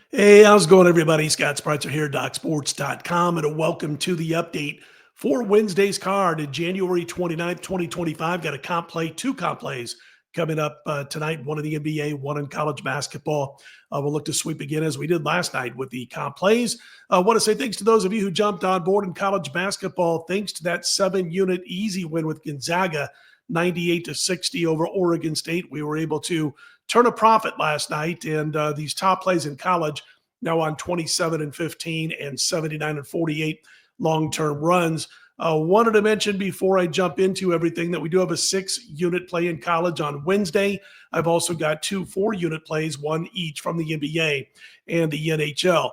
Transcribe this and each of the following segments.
Hey, how's it going, everybody? Scott Spreitzer here, DocSports.com, and a welcome to the update for Wednesday's card, January 29th, 2025. Got a two comp plays coming up tonight, one in the NBA, one in college basketball. We'll look to sweep again as we did last night with the comp plays. I want to say thanks to those of you who jumped on board in college basketball. Thanks to that 7-unit easy win with Gonzaga, 98-60 over Oregon State. We were able to turn a profit last night, and these top plays in college now on 27-15 and 79-48 long-term runs. Wanted to mention before I jump into everything that we do have a 6-unit play in college on Wednesday. I've also got 2 4-unit plays, one each from the NBA and the NHL.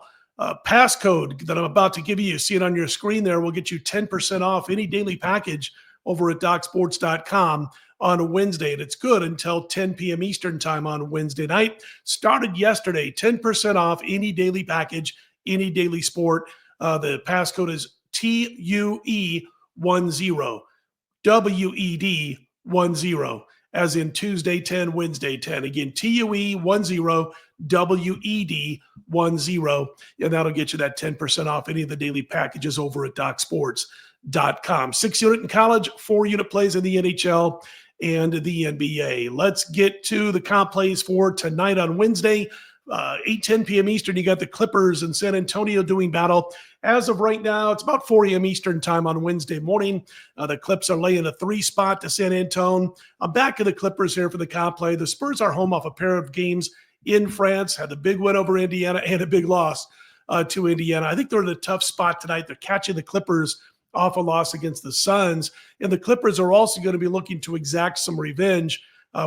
Passcode that I'm about to give you see it on your screen there, will get you 10% off any daily package over at DocSports.com on a Wednesday, and it's good until 10 p.m. Eastern time on Wednesday night. Started yesterday, 10% off any daily package, any daily sport. The passcode is TUE10, WED10, as in Tuesday 10, Wednesday 10. Again, TUE10, WED10, and that'll get you that 10% off any of the daily packages over at DocSports.com. 6-unit in college, 4-unit plays in the NHL and the NBA. Let's get to the comp plays for tonight on Wednesday. 8:10 p.m. Eastern, you got the Clippers and San Antonio doing battle. As of right now, it's about 4 a.m. Eastern time on Wednesday morning. The Clips are laying a 3 spot to San Antonio. I'm back to the Clippers here for the comp play. The Spurs are home off a pair of games in France, had the big win over Indiana and a big loss to Indiana. I think they're in a tough spot tonight. They're catching the Clippers off a loss against the Suns. And the Clippers are also going to be looking to exact some revenge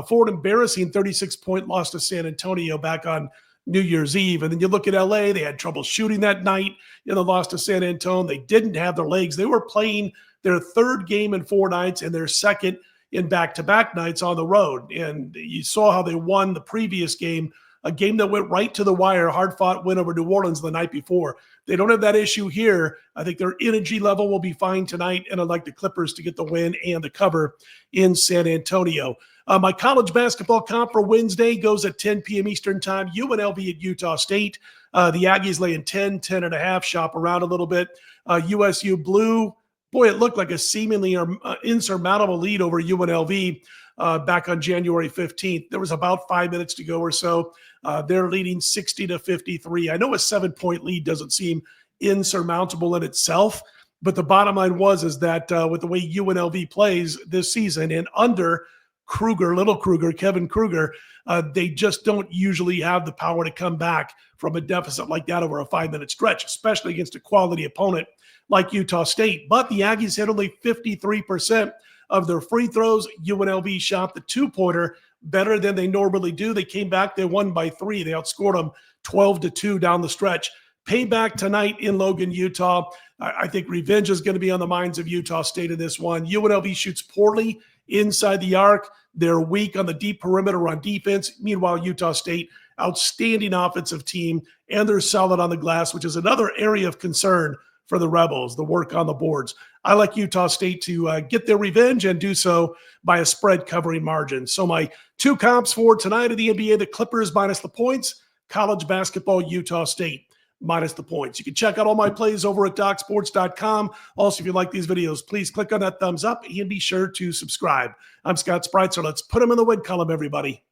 for an embarrassing 36-point loss to San Antonio back on New Year's Eve. And then you look at LA, they had trouble shooting that night in the loss to San Antonio. They didn't have their legs. They were playing their 3rd game in 4 nights and their 2nd in back-to-back nights on the road. And you saw how they won the previous game, a game that went right to the wire, hard-fought win over New Orleans the night before. They don't have that issue here. I think their energy level will be fine tonight, and I'd like the Clippers to get the win and the cover in San Antonio. My college basketball comp for Wednesday goes at 10 p.m. Eastern time, UNLV at Utah State. The Aggies laying 10.5, shop around a little bit. USU Blue, boy, it looked like a seemingly insurmountable lead over UNLV back on January 15th. There was about 5 minutes to go or so. They're leading 60-53. I know a 7-point lead doesn't seem insurmountable in itself, but the bottom line is that with the way UNLV plays this season and under Kevin Kruger, they just don't usually have the power to come back from a deficit like that over a 5-minute stretch, especially against a quality opponent like Utah State. But the Aggies hit only 53% of their free throws. UNLV shot the 2-pointer better than they normally do. They came back, they won by 3. They outscored them 12-2 down the stretch. Payback tonight in Logan, Utah. I think revenge is going to be on the minds of Utah State in this one. UNLV shoots poorly inside the arc. They're weak on the deep perimeter on defense. Meanwhile, Utah State, outstanding offensive team, and they're solid on the glass, which is another area of concern for the Rebels, the work on the boards. I like Utah State to get their revenge and do so by a spread covering margin. So my 2 comps for tonight of the NBA, the Clippers minus the points, college basketball, Utah State minus the points. You can check out all my plays over at DocSports.com. Also, if you like these videos, please click on that thumbs up and be sure to subscribe. I'm Scott Spreitzer. Let's put them in the win column, everybody.